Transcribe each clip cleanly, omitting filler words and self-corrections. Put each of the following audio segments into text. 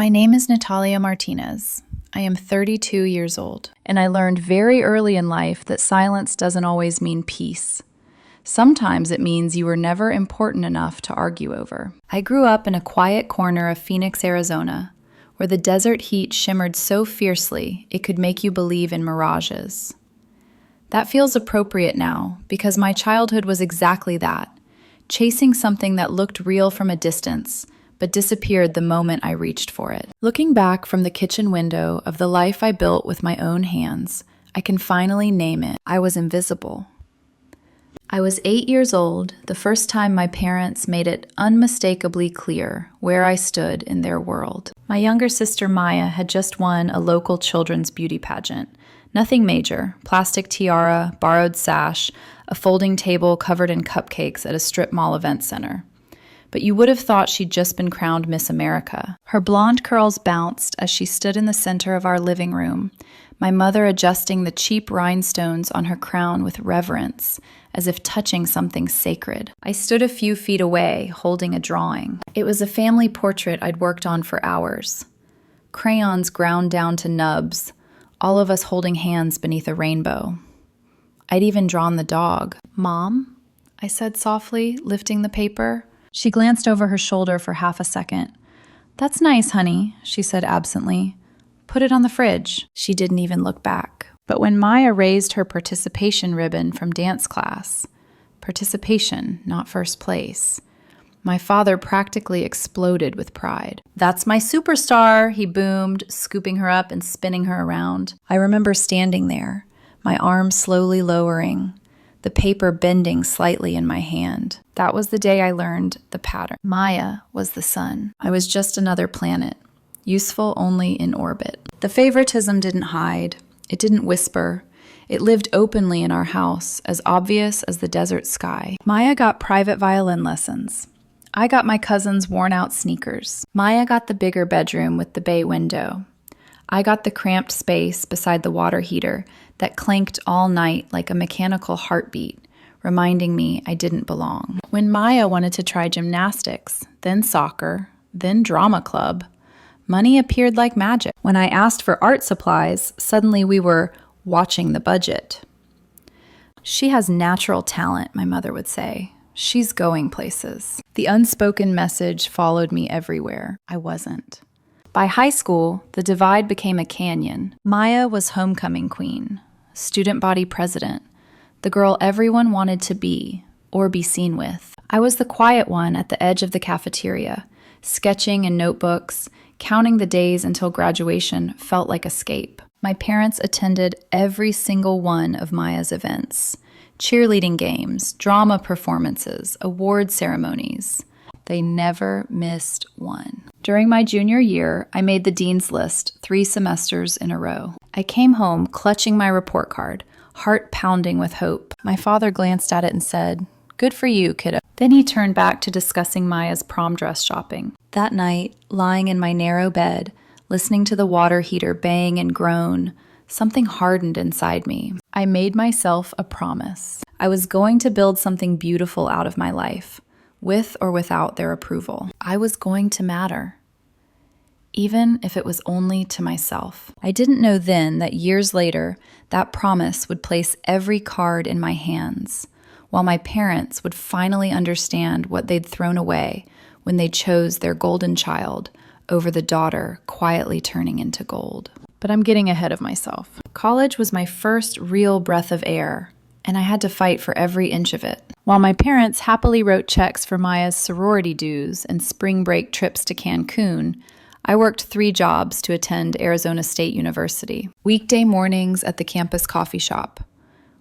My name is Natalia Martinez. I am 32 years old, and I learned very early in life that silence doesn't always mean peace. Sometimes it means you were never important enough to argue over. I grew up in a quiet corner of Phoenix, Arizona, where the desert heat shimmered so fiercely it could make you believe in mirages. That feels appropriate now because my childhood was exactly that, chasing something that looked real from a distance, but disappeared the moment I reached for it. Looking back from the kitchen window of the life I built with my own hands, I can finally name it. I was invisible. I was 8 years old the first time my parents made it unmistakably clear where I stood in their world. My younger sister Maya had just won a local children's beauty pageant. Nothing major: plastic tiara, borrowed sash, a folding table covered in cupcakes at a strip mall event center. But you would have thought she'd just been crowned Miss America. Her blonde curls bounced as she stood in the center of our living room, my mother adjusting the cheap rhinestones on her crown with reverence, as if touching something sacred. I stood a few feet away, holding a drawing. It was a family portrait I'd worked on for hours. Crayons ground down to nubs, all of us holding hands beneath a rainbow. I'd even drawn the dog. "Mom?" I said softly, lifting the paper. She glanced over her shoulder for half a second. "That's nice, honey," she said absently. "Put it on the fridge." She didn't even look back. But when Maya raised her participation ribbon from dance class, participation, not first place, my father practically exploded with pride. "That's my superstar," he boomed, scooping her up and spinning her around. I remember standing there, my arms slowly lowering, the paper bending slightly in my hand. That was the day I learned the pattern. Maya was the sun. I was just another planet, useful only in orbit. The favoritism didn't hide. It didn't whisper. It lived openly in our house, as obvious as the desert sky. Maya got private violin lessons. I got my cousin's worn-out sneakers. Maya got the bigger bedroom with the bay window. I got the cramped space beside the water heater that clanked all night like a mechanical heartbeat, reminding me I didn't belong. When Maya wanted to try gymnastics, then soccer, then drama club, money appeared like magic. When I asked for art supplies, suddenly we were watching the budget. "She has natural talent," my mother would say. "She's going places." The unspoken message followed me everywhere. I wasn't. By high school, the divide became a canyon. Maya was homecoming queen, student body president, the girl everyone wanted to be or be seen with. I was the quiet one at the edge of the cafeteria, sketching in notebooks, counting the days until graduation felt like escape. My parents attended every single one of Maya's events: cheerleading games, drama performances, award ceremonies. They never missed one. During my junior year, I made the dean's list 3 semesters in a row. I came home clutching my report card, heart pounding with hope. My father glanced at it and said, "Good for you, kiddo." Then he turned back to discussing Maya's prom dress shopping. That night, lying in my narrow bed, listening to the water heater bang and groan, something hardened inside me. I made myself a promise. I was going to build something beautiful out of my life, with or without their approval. I was going to matter, even if it was only to myself. I didn't know then that years later, that promise would place every card in my hands, while my parents would finally understand what they'd thrown away when they chose their golden child over the daughter quietly turning into gold. But I'm getting ahead of myself. College was my first real breath of air, and I had to fight for every inch of it. While my parents happily wrote checks for Maya's sorority dues and spring break trips to Cancun, I worked 3 jobs to attend Arizona State University. Weekday mornings at the campus coffee shop.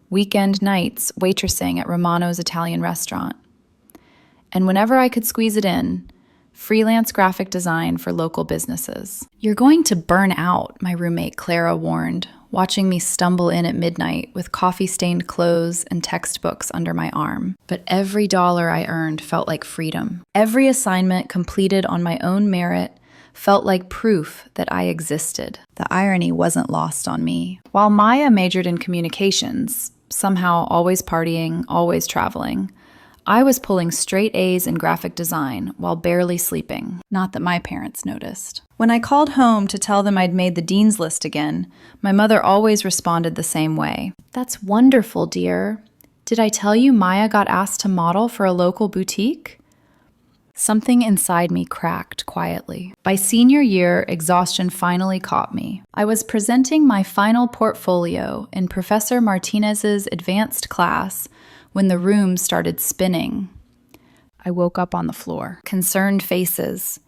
Weekend nights waitressing at Romano's Italian restaurant. And whenever I could squeeze it in, freelance graphic design for local businesses. "You're going to burn out," my roommate Clara warned, watching me stumble in at midnight with coffee-stained clothes and textbooks under my arm. But every dollar I earned felt like freedom. Every assignment completed on my own merit felt like proof that I existed. The irony wasn't lost on me. While Maya majored in communications, somehow always partying, always traveling, I was pulling straight A's in graphic design while barely sleeping. Not that my parents noticed. When I called home to tell them I'd made the dean's list again, my mother always responded the same way. "That's wonderful, dear. Did I tell you Maya got asked to model for a local boutique?" Something inside me cracked quietly. By senior year, exhaustion finally caught me. I was presenting my final portfolio in Professor Martinez's advanced class when the room started spinning. I woke up on the floor. Concerned faces.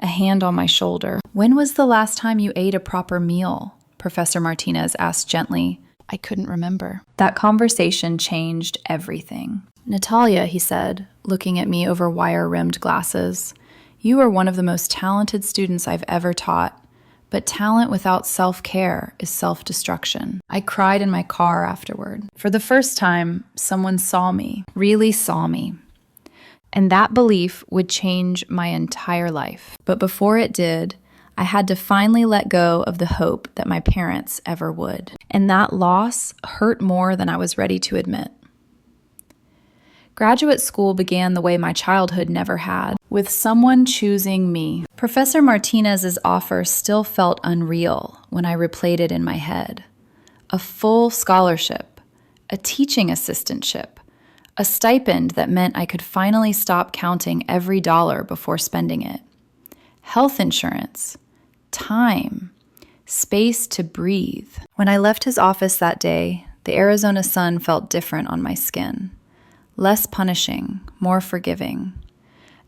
A hand on my shoulder. "When was the last time you ate a proper meal?" Professor Martinez asked gently. I couldn't remember. That conversation changed everything. "Natalia," he said, looking at me over wire-rimmed glasses, "you are one of the most talented students I've ever taught, but talent without self-care is self-destruction." I cried in my car afterward. For the first time, someone saw me, really saw me. And that belief would change my entire life. But before it did, I had to finally let go of the hope that my parents ever would. And that loss hurt more than I was ready to admit. Graduate school began the way my childhood never had, with someone choosing me. Professor Martinez's offer still felt unreal when I replayed it in my head. A full scholarship, a teaching assistantship, a stipend that meant I could finally stop counting every dollar before spending it. Health insurance, time, space to breathe. When I left his office that day, the Arizona sun felt different on my skin. Less punishing, more forgiving.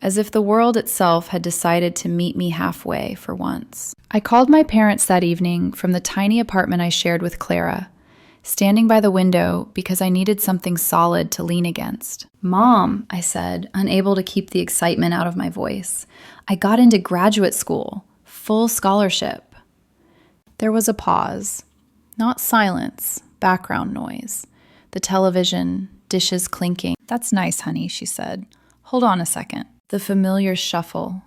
As if the world itself had decided to meet me halfway for once. I called my parents that evening from the tiny apartment I shared with Clara, standing by the window because I needed something solid to lean against. "Mom," I said, unable to keep the excitement out of my voice, "I got into graduate school, full scholarship." There was a pause. Not silence, background noise. The television, dishes clinking. "That's nice, honey," she said. "Hold on a second." The familiar shuffle,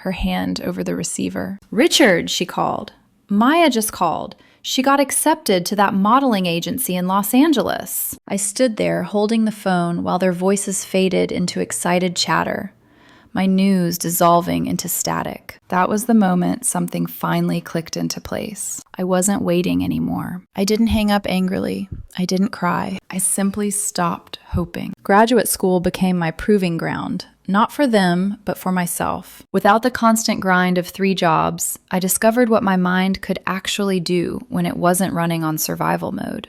her hand over the receiver. "Richard," she called. "Maya just called. She got accepted to that modeling agency in Los Angeles." I stood there holding the phone while their voices faded into excited chatter, my news dissolving into static. That was the moment something finally clicked into place. I wasn't waiting anymore. I didn't hang up angrily. I didn't cry. I simply stopped hoping. Graduate school became my proving ground, not for them, but for myself. Without the constant grind of 3 jobs, I discovered what my mind could actually do when it wasn't running on survival mode.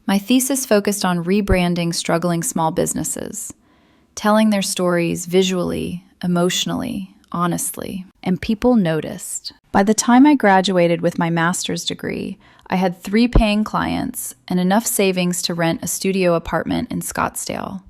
My thesis focused on rebranding struggling small businesses, telling their stories visually, emotionally, honestly, and people noticed. By the time I graduated with my master's degree, I had 3 paying clients and enough savings to rent a studio apartment in Scottsdale.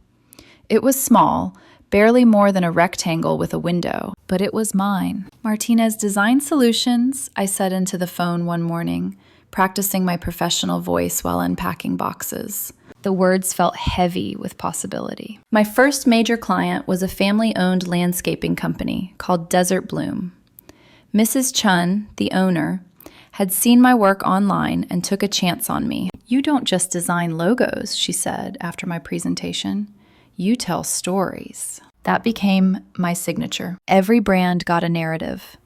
It was small, barely more than a rectangle with a window, but it was mine. "Martinez Design Solutions," I said into the phone one morning, practicing my professional voice while unpacking boxes. The words felt heavy with possibility. My first major client was a family-owned landscaping company called Desert Bloom. Mrs. Chun, the owner, had seen my work online and took a chance on me. "You don't just design logos," she said after my presentation. "You tell stories." That became my signature. Every brand got a narrative,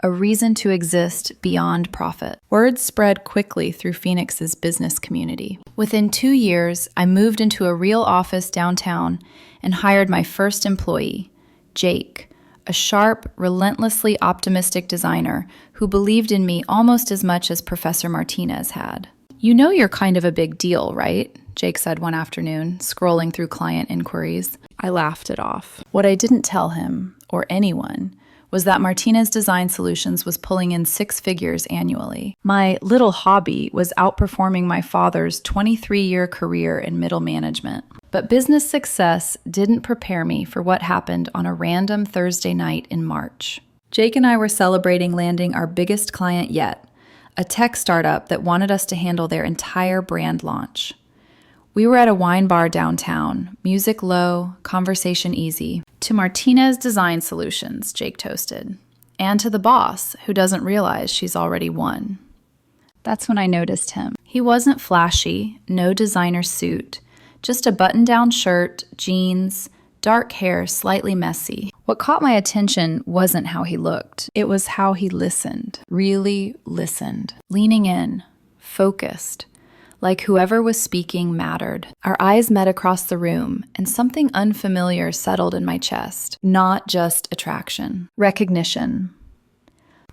a reason to exist beyond profit. Word spread quickly through Phoenix's business community. Within 2 years, I moved into a real office downtown and hired my first employee, Jake, a sharp, relentlessly optimistic designer who believed in me almost as much as Professor Martinez had. "You know you're kind of a big deal, right?" Jake said one afternoon, scrolling through client inquiries. I laughed it off. What I didn't tell him, or anyone, was that Martinez Design Solutions was pulling in 6 figures annually. My little hobby was outperforming my father's 23-year career in middle management. But business success didn't prepare me for what happened on a random Thursday night in March. Jake and I were celebrating landing our biggest client yet, a tech startup that wanted us to handle their entire brand launch. We were at a wine bar downtown, music low, conversation easy. "To Martinez Design Solutions," Jake toasted. "And to the boss, who doesn't realize she's already won." That's when I noticed him. He wasn't flashy, no designer suit, just a button-down shirt, jeans, dark hair slightly messy. What caught my attention wasn't how he looked. It was how he listened, really listened, leaning in, focused, like whoever was speaking mattered. Our eyes met across the room, and something unfamiliar settled in my chest. Not just attraction, recognition.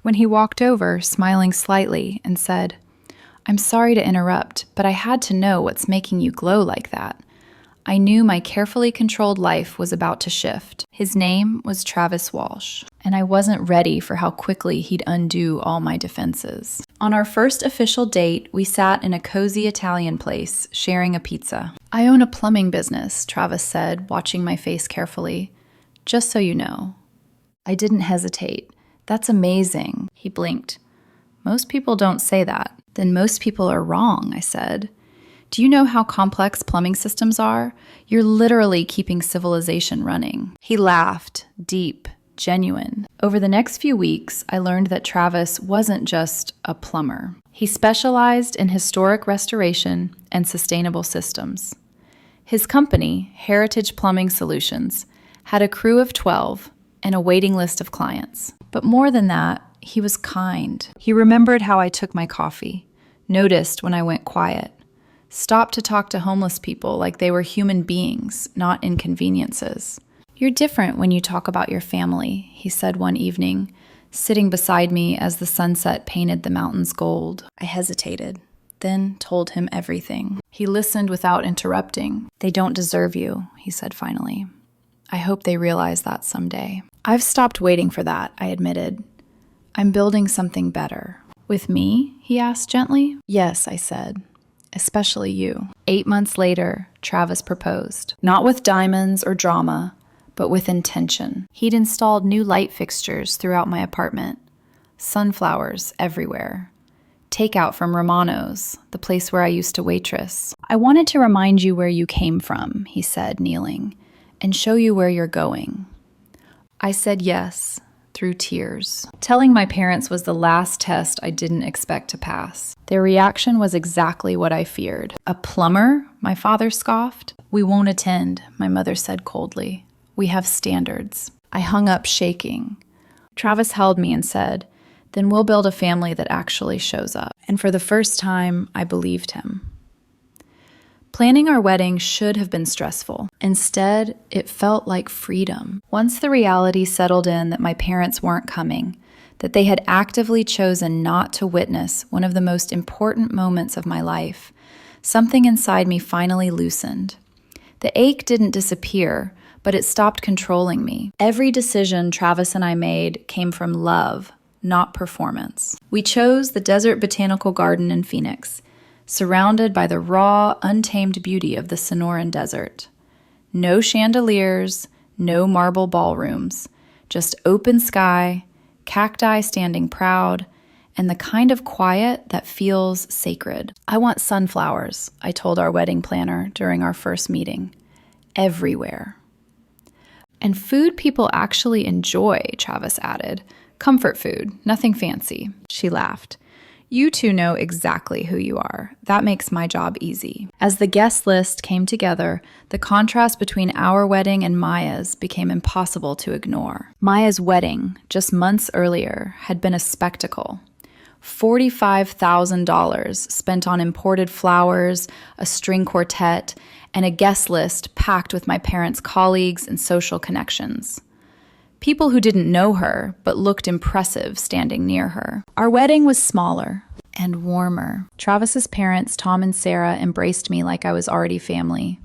When he walked over, smiling slightly, and said, "I'm sorry to interrupt, but I had to know what's making you glow like that." I knew my carefully controlled life was about to shift. His name was Travis Walsh, and I wasn't ready for how quickly he'd undo all my defenses. On our first official date, we sat in a cozy Italian place, sharing a pizza. "I own a plumbing business," Travis said, watching my face carefully. "Just so you know." I didn't hesitate. "That's amazing." He blinked. "Most people don't say that." "Then most people are wrong," I said. "Do you know how complex plumbing systems are? You're literally keeping civilization running." He laughed, deep, genuine. Over the next few weeks, I learned that Travis wasn't just a plumber. He specialized in historic restoration and sustainable systems. His company, Heritage Plumbing Solutions, had a crew of 12 and a waiting list of clients. But more than that, he was kind. He remembered how I took my coffee, noticed when I went quiet, stopped to talk to homeless people like they were human beings, not inconveniences. "You're different when you talk about your family," he said one evening, sitting beside me as the sunset painted the mountains gold. I hesitated, then told him everything. He listened without interrupting. "They don't deserve you," he said finally. "I hope they realize that someday." "I've stopped waiting for that," I admitted. "I'm building something better." "With me?" he asked gently. "Yes," I said. "Especially you." 8 months later, Travis proposed. Not with diamonds or drama, but with intention. He'd installed new light fixtures throughout my apartment, sunflowers everywhere, takeout from Romano's, the place where I used to waitress. "I wanted to remind you where you came from," he said, kneeling, "and show you where you're going." I said yes, through tears. Telling my parents was the last test I didn't expect to pass. Their reaction was exactly what I feared. "A plumber?" my father scoffed. "We won't attend," my mother said coldly. "We have standards." I hung up shaking. Travis held me and said, "Then we'll build a family that actually shows up." And for the first time, I believed him. Planning our wedding should have been stressful. Instead, it felt like freedom. Once the reality settled in that my parents weren't coming, that they had actively chosen not to witness one of the most important moments of my life, something inside me finally loosened. The ache didn't disappear, but it stopped controlling me. Every decision Travis and I made came from love, not performance. We chose the Desert Botanical Garden in Phoenix, surrounded by the raw, untamed beauty of the Sonoran Desert. No chandeliers, no marble ballrooms, just open sky, cacti standing proud, and the kind of quiet that feels sacred. "I want sunflowers," I told our wedding planner during our first meeting. "Everywhere." "And food people actually enjoy," Travis added. "Comfort food, nothing fancy." She laughed. "You two know exactly who you are. That makes my job easy." As the guest list came together, the contrast between our wedding and Maya's became impossible to ignore. Maya's wedding, just months earlier, had been a spectacle. $45,000 spent on imported flowers, a string quartet, and a guest list packed with my parents' colleagues and social connections. People who didn't know her, but looked impressive standing near her. Our wedding was smaller and warmer. Travis's parents, Tom and Sarah, embraced me like I was already family.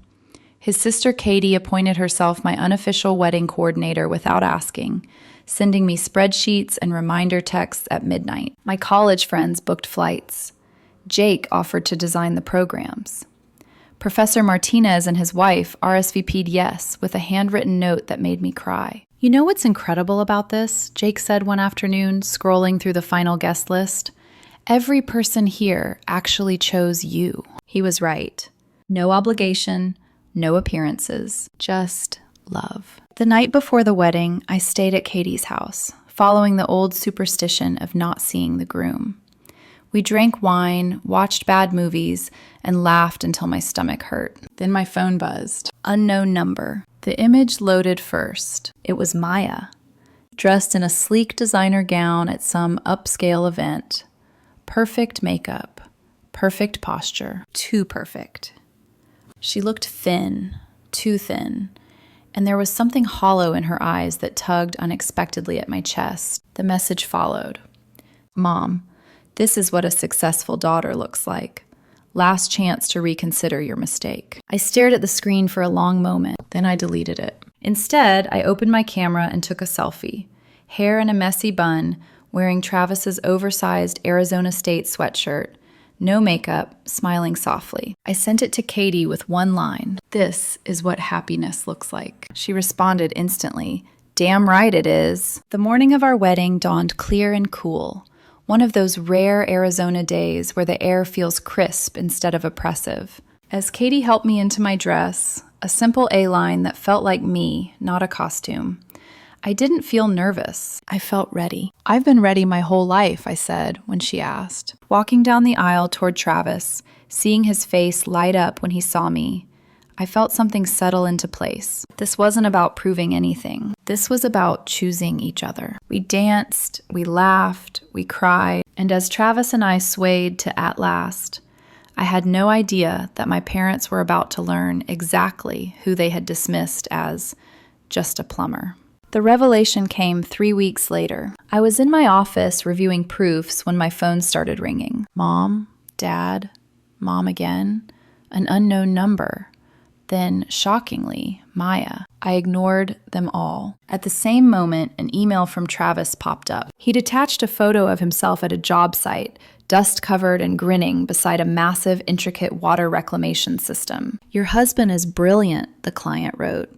His sister Katie appointed herself my unofficial wedding coordinator without asking, sending me spreadsheets and reminder texts at midnight. My college friends booked flights. Jake offered to design the programs. Professor Martinez and his wife RSVP'd yes with a handwritten note that made me cry. "You know what's incredible about this?" Jake said one afternoon, scrolling through the final guest list. "Every person here actually chose you." He was right. No obligation, no appearances, just love. The night before the wedding, I stayed at Katie's house, following the old superstition of not seeing the groom. We drank wine, watched bad movies, and laughed until my stomach hurt. Then my phone buzzed. Unknown number. The image loaded first. It was Maya, dressed in a sleek designer gown at some upscale event. Perfect makeup, perfect posture, too perfect. She looked thin, too thin, and there was something hollow in her eyes that tugged unexpectedly at my chest. The message followed. Mom, this is what a successful daughter looks like. Last chance to reconsider your mistake. I stared at the screen for a long moment, then I deleted it. Instead, I opened my camera and took a selfie. Hair in a messy bun, wearing Travis's oversized Arizona State sweatshirt, no makeup, smiling softly. I sent it to Katie with one line. This is what happiness looks like. She responded instantly. Damn right it is. The morning of our wedding dawned clear and cool. One of those rare Arizona days where the air feels crisp instead of oppressive. As Katie helped me into my dress, a simple A-line that felt like me, not a costume, I didn't feel nervous. I felt ready. I've been ready my whole life, I said when she asked. Walking down the aisle toward Travis, seeing his face light up when he saw me, I felt something settle into place. This wasn't about proving anything. This was about choosing each other. We danced, we laughed, we cried, and as Travis and I swayed to At Last, I had no idea that my parents were about to learn exactly who they had dismissed as just a plumber. The revelation came 3 weeks later. I was in my office reviewing proofs when my phone started ringing. Mom, Dad, Mom again, an unknown number. Then, shockingly, Maya. I ignored them all. At the same moment, an email from Travis popped up. He'd attached a photo of himself at a job site, dust-covered and grinning beside a massive, intricate water reclamation system. Your husband is brilliant, the client wrote.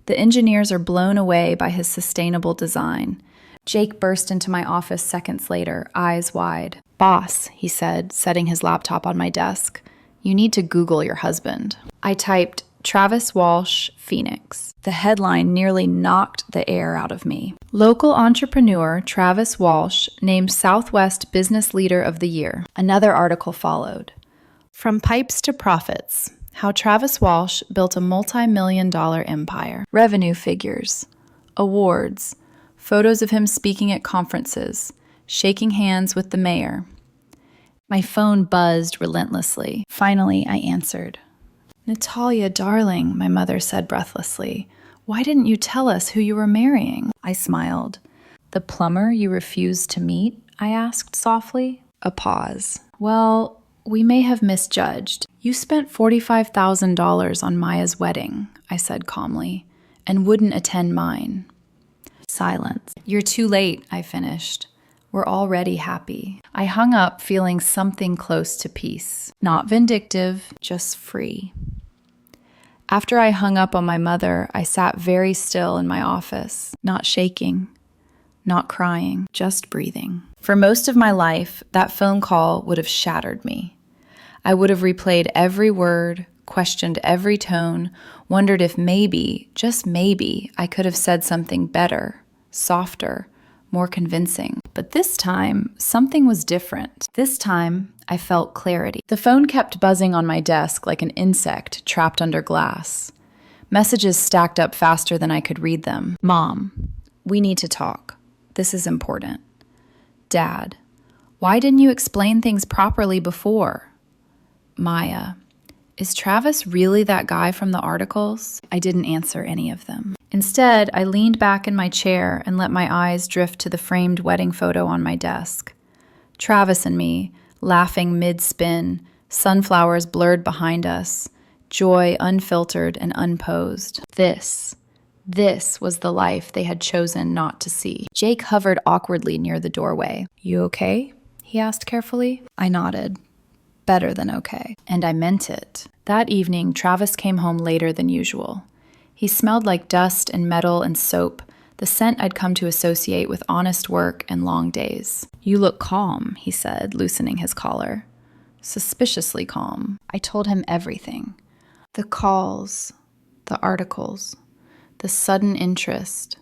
The engineers are blown away by his sustainable design. Jake burst into my office seconds later, eyes wide. Boss, he said, setting his laptop on my desk. You need to Google your husband. I typed, Travis Walsh, Phoenix. The headline nearly knocked the air out of me. Local entrepreneur Travis Walsh named Southwest Business Leader of the Year. Another article followed. From Pipes to Profits, how Travis Walsh built a multi-million-dollar empire. Revenue figures, awards, photos of him speaking at conferences, shaking hands with the mayor. My phone buzzed relentlessly. Finally, I answered. Natalia, darling, my mother said breathlessly, why didn't you tell us who you were marrying? I smiled. The plumber you refused to meet? I asked softly. A pause. Well, we may have misjudged. You spent $45,000 on Maya's wedding, I said calmly, and wouldn't attend mine. Silence. You're too late, I finished. We're already happy. I hung up feeling something close to peace. Not vindictive, just free. After I hung up on my mother, I sat very still in my office, not shaking, not crying, just breathing. For most of my life, that phone call would have shattered me. I would have replayed every word, questioned every tone, wondered if maybe, just maybe, I could have said something better, softer, more convincing. But this time, something was different. This time, I felt clarity. The phone kept buzzing on my desk like an insect trapped under glass. Messages stacked up faster than I could read them. Mom, we need to talk. This is important. Dad, why didn't you explain things properly before? Maya, is Travis really that guy from the articles? I didn't answer any of them. Instead, I leaned back in my chair and let my eyes drift to the framed wedding photo on my desk. Travis and me, laughing mid-spin, sunflowers blurred behind us, joy unfiltered and unposed. This was the life they had chosen not to see. Jake hovered awkwardly near the doorway. You okay? He asked carefully. I nodded. Better than okay. And I meant it. That evening, Travis came home later than usual. He smelled like dust and metal and soap, the scent I'd come to associate with honest work and long days. You look calm, he said, loosening his collar. Suspiciously calm. I told him everything. The calls, the articles, the sudden interest.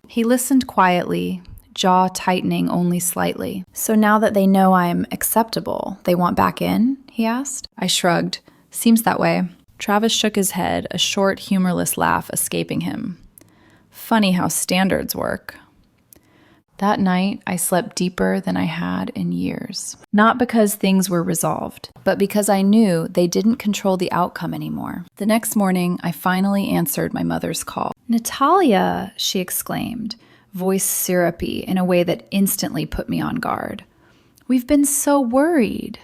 He listened quietly, jaw tightening only slightly. So now that they know I'm acceptable, they want back in? He asked. I shrugged. Seems that way. Travis shook his head, a short, humorless laugh escaping him. Funny how standards work. That night, I slept deeper than I had in years. Not because things were resolved, but because I knew they didn't control the outcome anymore. The next morning, I finally answered my mother's call. "Natalia," she exclaimed, voice syrupy in a way that instantly put me on guard. "We've been so worried."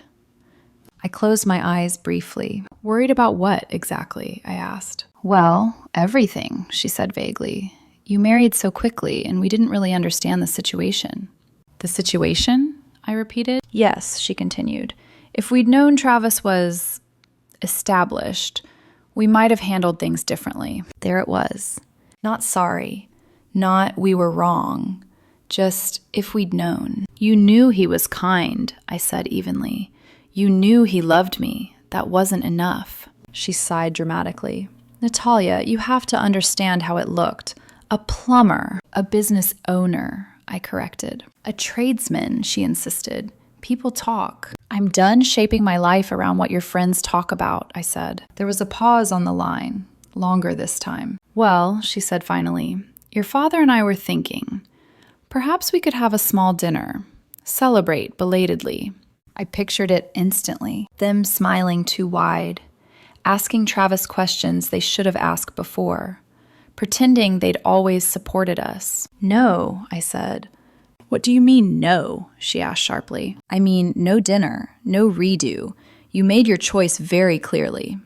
I closed my eyes briefly. "Worried about what, exactly?" I asked. "Well, everything," she said vaguely. "You married so quickly, and we didn't really understand the situation." "The situation?" I repeated. "Yes," she continued. "If we'd known Travis was established, we might have handled things differently." There it was. Not sorry. Not we were wrong. Just if we'd known. "You knew he was kind," I said evenly. "You knew he loved me. That wasn't enough." She sighed dramatically. "Natalia, you have to understand how it looked. A plumber, a business owner," I corrected. "A tradesman," she insisted. "People talk." "I'm done shaping my life around what your friends talk about," I said. There was a pause on the line, longer this time. "Well," she said finally, "your father and I were thinking, perhaps we could have a small dinner, celebrate belatedly." I pictured it instantly, them smiling too wide, asking Travis questions they should have asked before, pretending they'd always supported us. "No," I said. "What do you mean, no?" she asked sharply. "I mean, no dinner, no redo. You made your choice very clearly."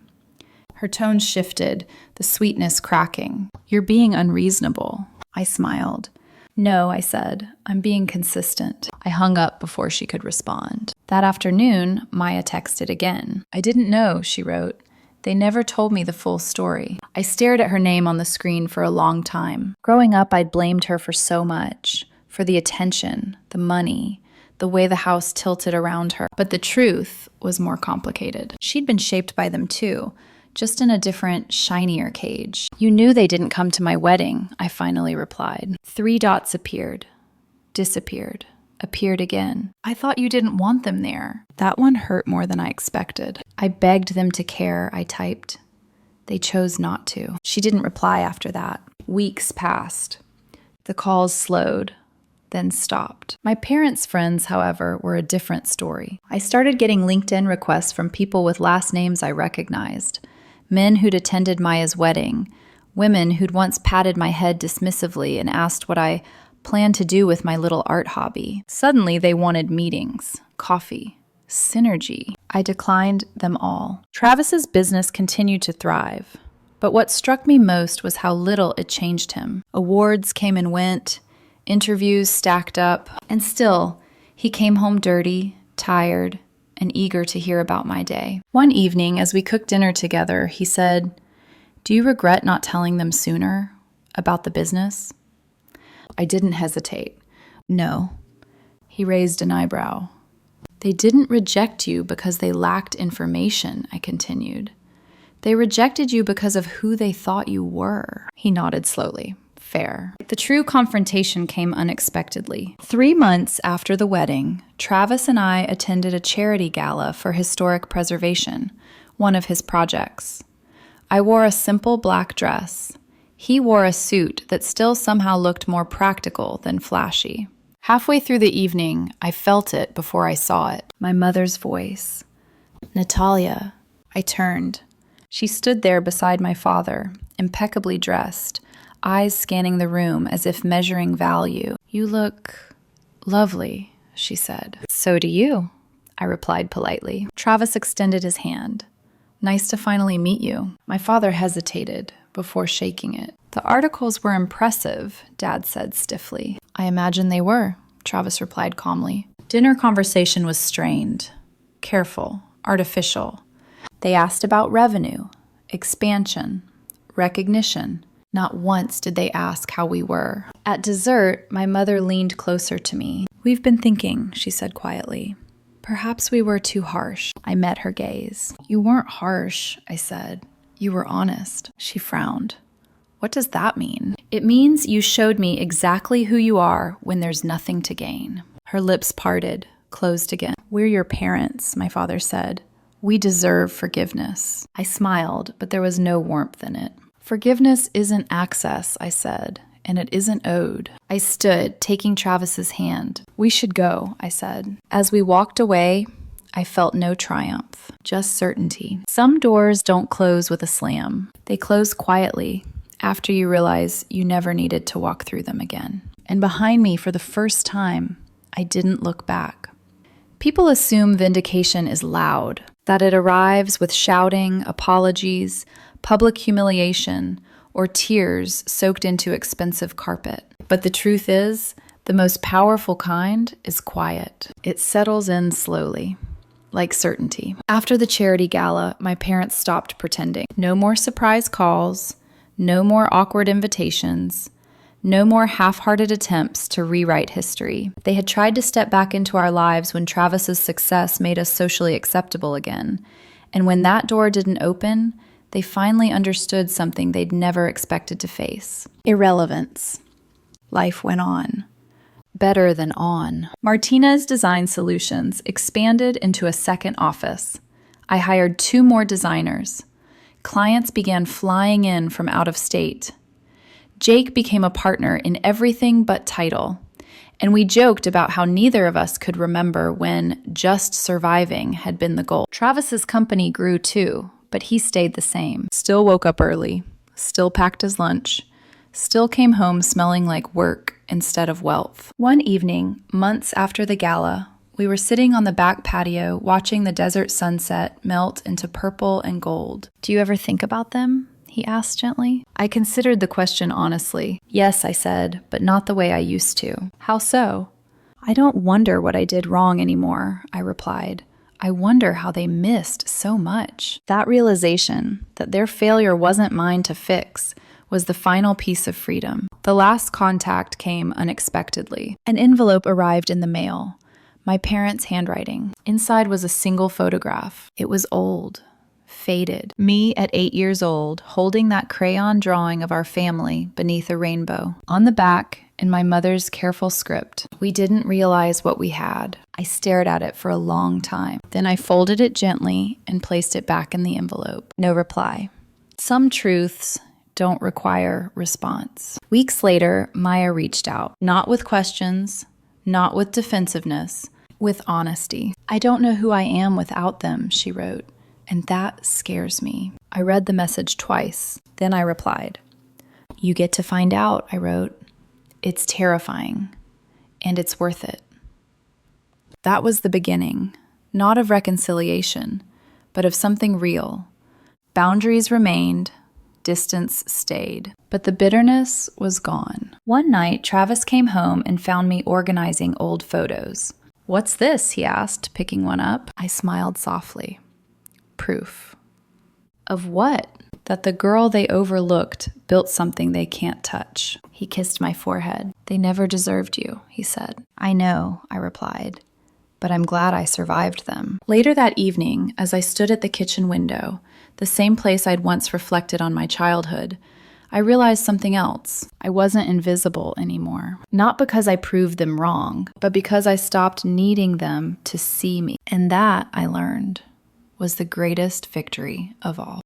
Her tone shifted, the sweetness cracking. "You're being unreasonable." I smiled. "No," I said. "I'm being consistent." I hung up before she could respond. That afternoon, Maya texted again. "I didn't know," she wrote. "They never told me the full story." I stared at her name on the screen for a long time. Growing up, I'd blamed her for so much. For the attention, the money, the way the house tilted around her. But the truth was more complicated. She'd been shaped by them too, just in a different, shinier cage. "You knew they didn't come to my wedding," I finally replied. 3 dots appeared, disappeared, appeared again. "I thought you didn't want them there." That one hurt more than I expected. "I begged them to care," I typed. They chose not to. She didn't reply after that. Weeks passed. The calls slowed, then stopped. My parents' friends, however, were a different story. I started getting LinkedIn requests from people with last names I recognized. Men who'd attended Maya's wedding, women who'd once patted my head dismissively and asked what I planned to do with my little art hobby. Suddenly, they wanted meetings, coffee, synergy. I declined them all. Travis's business continued to thrive, but what struck me most was how little it changed him. Awards came and went, interviews stacked up, and still, he came home dirty, tired, and eager to hear about my day. One evening, as we cooked dinner together, he said, "Do you regret not telling them sooner about the business?" I didn't hesitate. "No." He raised an eyebrow. "They didn't reject you because they lacked information," I continued. "They rejected you because of who they thought you were." He nodded slowly. Fair. The true confrontation came unexpectedly. 3 months after the wedding, Travis and I attended a charity gala for historic preservation, one of his projects. I wore a simple black dress. He wore a suit that still somehow looked more practical than flashy. Halfway through the evening, I felt it before I saw it. My mother's voice. "Natalia." I turned. She stood there beside my father, impeccably dressed, eyes scanning the room as if measuring value. "You look lovely," she said. "So do you," I replied politely. Travis extended his hand. "Nice to finally meet you." My father hesitated before shaking it. "The articles were impressive," Dad said stiffly. "I imagine they were," Travis replied calmly. Dinner conversation was strained, careful, artificial. They asked about revenue, expansion, recognition. Not once did they ask how we were. At dessert, my mother leaned closer to me. "We've been thinking," she said quietly. "Perhaps we were too harsh." I met her gaze. "You weren't harsh," I said. "You were honest." She frowned. "What does that mean?" "It means you showed me exactly who you are when there's nothing to gain." Her lips parted, closed again. "We're your parents," my father said. We deserve forgiveness. I smiled, but there was no warmth in it. Forgiveness isn't access, I said, and it isn't owed. I stood, taking Travis's hand. We should go, I said. As we walked away, I felt no triumph, just certainty. Some doors don't close with a slam. They close quietly after you realize you never needed to walk through them again. And behind me, for the first time, I didn't look back. People assume vindication is loud, that it arrives with shouting, apologies, public humiliation, or tears soaked into expensive carpet. But the truth is, the most powerful kind is quiet. It settles in slowly, like certainty. After the charity gala, my parents stopped pretending. No more surprise calls, no more awkward invitations, no more half-hearted attempts to rewrite history. They had tried to step back into our lives when Travis's success made us socially acceptable again. And when that door didn't open, they finally understood something they'd never expected to face. Irrelevance. Life went on. Better than on. Martinez Design Solutions expanded into a second office. I hired 2 more designers. Clients began flying in from out of state. Jake became a partner in everything but title, and we joked about how neither of us could remember when just surviving had been the goal. Travis's company grew too, but he stayed the same. Still woke up early, still packed his lunch, still came home smelling like work instead of wealth. One evening, months after the gala, we were sitting on the back patio watching the desert sunset melt into purple and gold. "Do you ever think about them?" he asked gently. I considered the question honestly. "Yes," I said, "but not the way I used to." "How so?" "I don't wonder what I did wrong anymore," I replied. "I wonder how they missed so much." That realization, that their failure wasn't mine to fix, was the final piece of freedom. The last contact came unexpectedly. An envelope arrived in the mail. My parents' handwriting. Inside was a single photograph. It was old. Faded. Me at 8 years old, holding that crayon drawing of our family beneath a rainbow. On the back, in my mother's careful script, "We didn't realize what we had." I stared at it for a long time. Then I folded it gently and placed it back in the envelope. No reply. Some truths don't require response. Weeks later, Maya reached out. Not with questions, not with defensiveness, with honesty. "I don't know who I am without them," she wrote. "And that scares me." I read the message twice. Then I replied. "You get to find out," I wrote. "It's terrifying, and it's worth it." That was the beginning, not of reconciliation, but of something real. Boundaries remained, distance stayed, but the bitterness was gone. One night, Travis came home and found me organizing old photos. "What's this?" he asked, picking one up. I smiled softly. "Proof." "Of what?" "That the girl they overlooked built something they can't touch." He kissed my forehead. "They never deserved you," he said. "I know," I replied, "but I'm glad I survived them." Later that evening, as I stood at the kitchen window, the same place I'd once reflected on my childhood, I realized something else. I wasn't invisible anymore. Not because I proved them wrong, but because I stopped needing them to see me. And that, I learned, was the greatest victory of all.